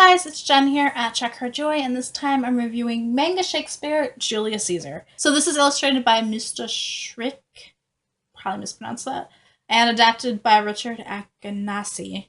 guys, it's Jen here at Check Her Joy, and this time I'm reviewing Manga Shakespeare, Julius Caesar. So this is illustrated by Mustashrik, probably mispronounced that, and adapted by Richard Appignanesi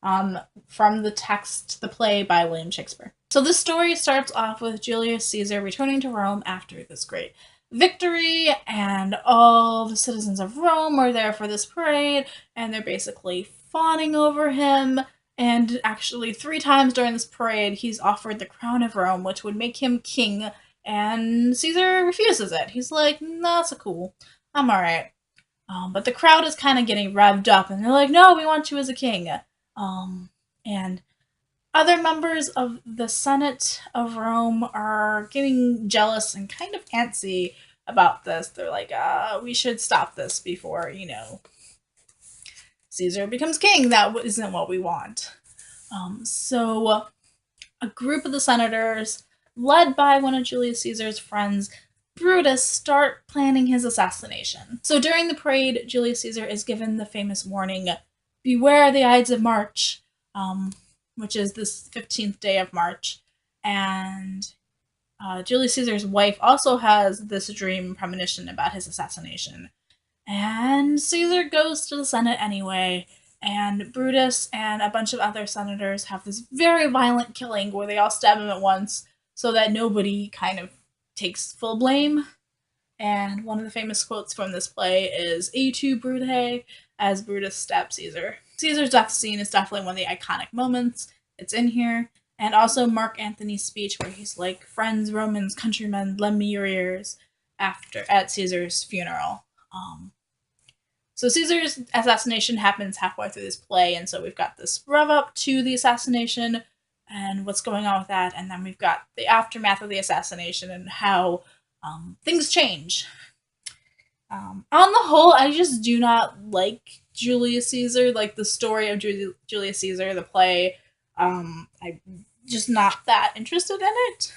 from the play by William Shakespeare. So this story starts off with Julius Caesar returning to Rome after this great victory, and all the citizens of Rome are there for this parade, and they're basically fawning over him. And actually, 3 times during this parade, he's offered the crown of Rome, which would make him king, and Caesar refuses it. He's like, nah, that's cool. I'm alright. But the crowd is kind of getting revved up, and they're like, no, we want you as a king. And other members of the Senate of Rome are getting jealous and kind of antsy about this. They're like, we should stop this before, Caesar becomes king. That isn't what we want. So a group of the senators, led by one of Julius Caesar's friends, Brutus, start planning his assassination. So during the parade, Julius Caesar is given the famous warning, beware the Ides of March, which is this 15th day of March. And Julius Caesar's wife also has this dream premonition about his assassination. And Caesar goes to the Senate anyway, and Brutus and a bunch of other senators have this very violent killing where they all stab him at once so that nobody kind of takes full blame. And one of the famous quotes from this play is, "Et tu, Brute," as Brutus stabs Caesar. Caesar's death scene is definitely one of the iconic moments. It's in here. And also Mark Antony's speech where he's like, "Friends, Romans, countrymen, lend me your ears," at Caesar's funeral. So Caesar's assassination happens halfway through this play, and so we've got this rev up to the assassination and what's going on with that, and then we've got the aftermath of the assassination and how things change. On the whole, I just do not like Julius Caesar, like the story of Julius Caesar, the play. I'm just not that interested in it.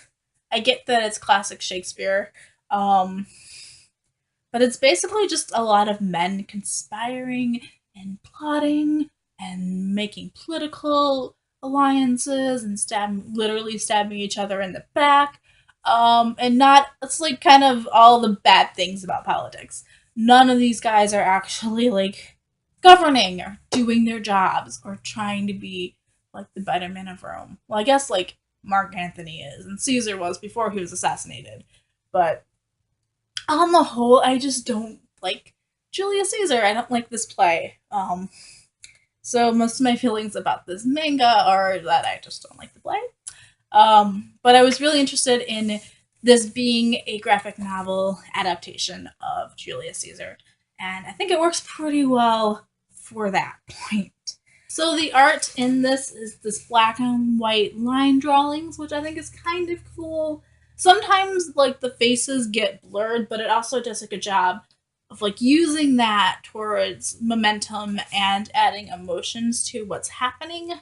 I get that it's classic Shakespeare, but it's basically just a lot of men conspiring and plotting and making political alliances and literally stabbing each other in the back. It's like kind of all the bad things about politics. None of these guys are actually like governing or doing their jobs or trying to be like the betterment of Rome. Well, I guess like Mark Antony is, and Caesar was before he was assassinated. But on the whole, I just don't like Julius Caesar. I don't like this play. So most of my feelings about this manga are that I just don't like the play. But I was really interested in this being a graphic novel adaptation of Julius Caesar, and I think it works pretty well for that point. So the art in this is this black and white line drawings, which I think is kind of cool. Sometimes like the faces get blurred, but it also does a good job of like using that towards momentum and adding emotions to what's happening.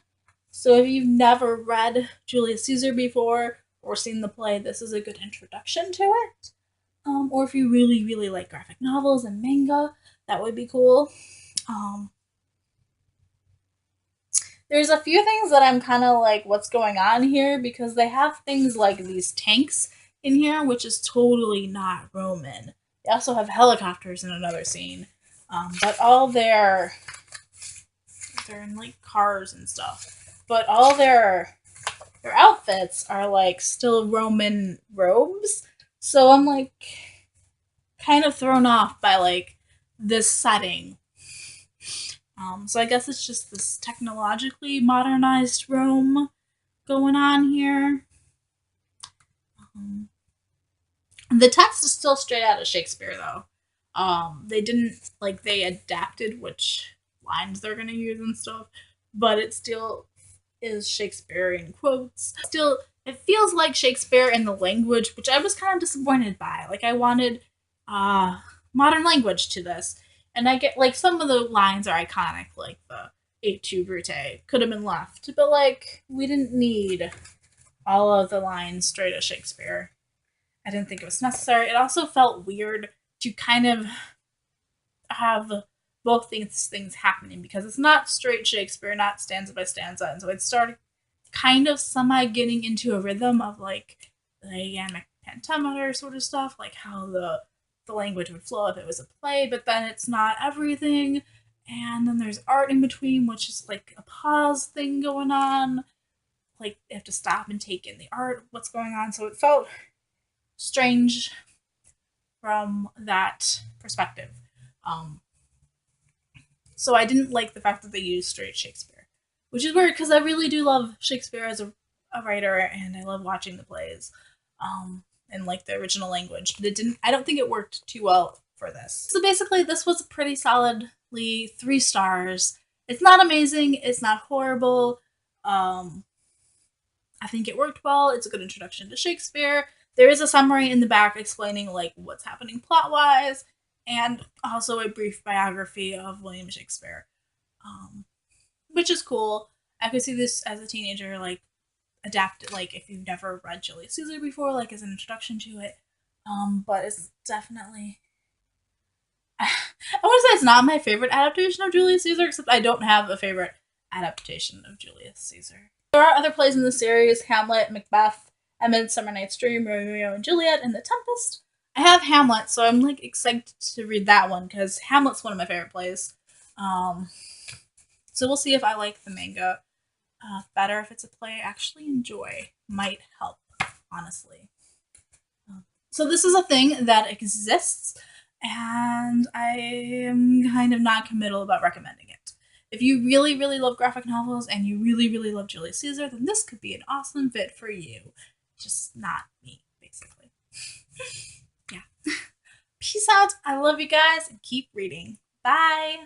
So if you've never read Julius Caesar before or seen the play, this is a good introduction to it. Or if you really, really like graphic novels and manga, that would be cool. There's a few things that I'm kind of like, what's going on here? Because they have things like these tanks in here, which is totally not Roman. They also have helicopters in another scene. But all they're in like cars and stuff. But all their outfits are like still Roman robes. So I'm like kind of thrown off by like this setting. So I guess it's just this technologically modernized Rome going on here. The text is still straight out of Shakespeare, though. They adapted which lines they're going to use and stuff, but it still is Shakespearean quotes. Still, it feels like Shakespeare in the language, which I was kind of disappointed by. Like, I wanted modern language to this. And I get, like, some of the lines are iconic, like the "Et tu, Brute" could have been left. But, like, we didn't need all of the lines straight out Shakespeare. I didn't think it was necessary. It also felt weird to kind of have both these things happening because it's not straight Shakespeare, not stanza by stanza. And so it started kind of semi getting into a rhythm of like the iambic pentameter sort of stuff, like how the language would flow if it was a play, but then it's not everything. And then there's art in between, which is like a pause thing going on. Like they have to stop and take in the art, what's going on. So it felt strange from that perspective. Um, so I didn't like the fact that they used straight Shakespeare, which is weird because I really do love Shakespeare as a writer, and I love watching the plays, and like the original language. But it didn't. I don't think it worked too well for this. So basically, this was pretty solidly 3 stars. It's not amazing. It's not horrible. Um, I think it worked well. It's a good introduction to Shakespeare. There is a summary in the back explaining like what's happening plot wise, and also a brief biography of William Shakespeare, which is cool. I could see this as a teenager, like adapted, like if you've never read Julius Caesar before, like as an introduction to it. But it's definitely. I want to say it's not my favorite adaptation of Julius Caesar, except I don't have a favorite adaptation of Julius Caesar. There are other plays in the series: Hamlet, Macbeth, A Midsummer Night's Dream, Romeo and Juliet, and The Tempest. I have Hamlet, so I'm like excited to read that one because Hamlet's one of my favorite plays. So we'll see if I like the manga better. If it's a play I actually enjoy, might help, honestly. So this is a thing that exists, and I am kind of not committal about recommending it. If you really, really love graphic novels and you really, really love Julius Caesar, then this could be an awesome fit for you. Just not me, basically. Yeah. Peace out. I love you guys, and keep reading. Bye.